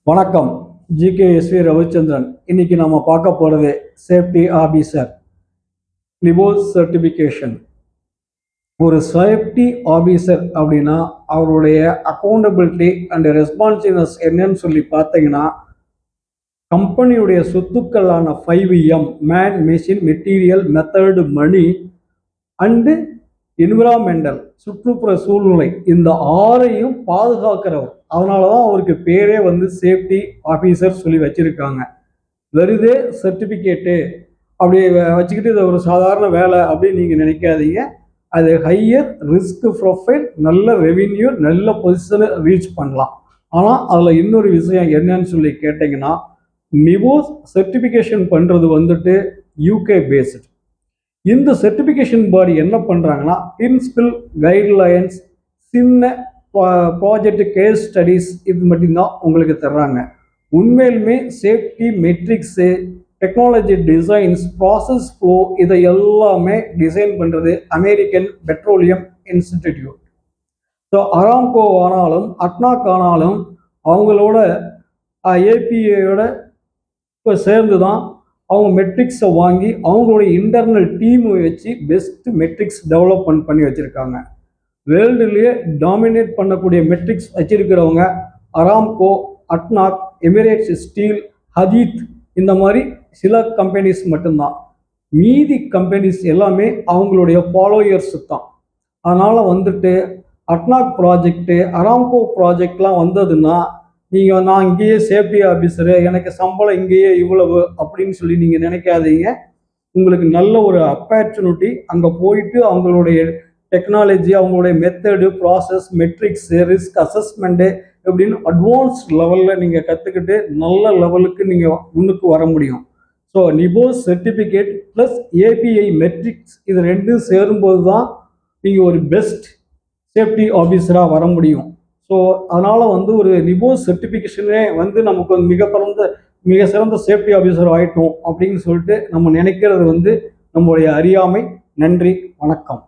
வணக்கம். ஜிகேஎஸ்வி ரவிச்சந்திரன். இன்னைக்கு நம்ம பார்க்க போகிறது சேஃப்டி ஆஃபீஸர் நிபோஸ் சர்டிஃபிகேஷன். ஒரு சேஃப்டி ஆஃபீஸர் அப்படின்னா அவருடைய அக்கௌண்டபிலிட்டி அண்ட் ரெஸ்பான்சிவ்னஸ் என்னன்னு சொல்லி பார்த்தீங்கன்னா, கம்பெனியுடைய சொத்துக்களான 5M man, machine, material, method, money and environmental சுற்றுப்புற சூழ்நிலை, இந்த ஆறையும் பாதுகாக்கிறவர். அதனால தான் அவருக்கு பேரே சேஃப்டி ஆஃபீஸர் சொல்லி வச்சிருக்காங்க. வெறுதே சர்டிஃபிகேட்டு அப்படி வச்சுக்கிட்டு இது ஒரு சாதாரண வேலை அப்படின்னு நீங்கள் நினைக்காதீங்க. அது ஹையர் ரிஸ்க் ப்ரொஃபைல், நல்ல ரெவின்யூ, நல்ல பொசிஷனை ரீச் பண்ணலாம். ஆனால் அதில் இன்னொரு விஷயம் என்னன்னு சொல்லி கேட்டிங்கன்னா, நிபோஸ் சர்டிஃபிகேஷன் பண்ணுறது யூகே பேஸ்டு. இந்த சர்டிஃபிகேஷன் பாடி என்ன பண்ணுறாங்கன்னா, பிரின்சிபல் கைட்லைன்ஸ், சின்ன ப்ராஜெக்ட் கேஸ் ஸ்டடீஸ் இது மட்டும்தான் உங்களுக்கு தர்றாங்க. உண்மையிலுமே safety metrics, technology designs, process flow இதை எல்லாமே டிசைன் பண்ணுறது American Petroleum Institute. So Aramco ஆனாலும் அட்னாக் ஆனாலும் அவங்களோட ஏபிஏயோட இப்போ சேர்ந்து தான் அவங்க மெட்ரிக்ஸை வாங்கி அவங்களுடைய இன்டர்னல் டீமை வச்சு பெஸ்ட் மெட்ரிக்ஸ் டெவலப்மெண்ட் பண்ணி வச்சுருக்காங்க. வேர்ல்டுலேயே டாமினேட் பண்ணக்கூடிய மெட்ரிக்ஸ் வச்சிருக்கிறவங்க அராம்கோ, அட்னாக், எமிரேட்ஸ் ஸ்டீல், ஹதீத், இந்த மாதிரி சில கம்பெனிஸ் மட்டும்தான். மீதி கம்பெனிஸ் எல்லாமே அவங்களுடைய ஃபாலோயர்ஸு தான். அதனால் அட்னாக் ப்ராஜெக்டு, அராம்கோ ப்ராஜெக்ட்லாம் வந்ததுன்னா நான் இங்கேயே சேஃப்டி ஆஃபீஸரு, எனக்கு சம்பளம் இங்கேயே இவ்வளவு அப்படின்னு சொல்லி நீங்கள் நினைக்காதீங்க. உங்களுக்கு நல்ல ஒரு ஆப்பர்ச்சுனிட்டி. அங்கே போயிட்டு அவங்களுடைய டெக்னாலஜி, அவங்களுடைய method, process, metrics, risk assessment எப்படின்னு அட்வான்ஸ்ட் லெவலில் நீங்கள் கற்றுக்கிட்டு நல்ல லெவலுக்கு நீங்கள் முன்னுக்கு வர முடியும். So NEBOSH certificate plus API metrics இது ரெண்டும் சேரும்போது தான் நீங்கள் ஒரு பெஸ்ட் சேஃப்டி ஆஃபீஸராக வர முடியும். ஸோ அதனால் ஒரு நிபோஸ் சர்டிஃபிகேஷனே நமக்கு மிக சிறந்த சேஃப்டி ஆஃபீஸர் ஆகிட்டோம் அப்படின்னு சொல்லிட்டு நம்ம நினைக்கிறது நம்மளுடைய அறியாமை. நன்றி, வணக்கம்.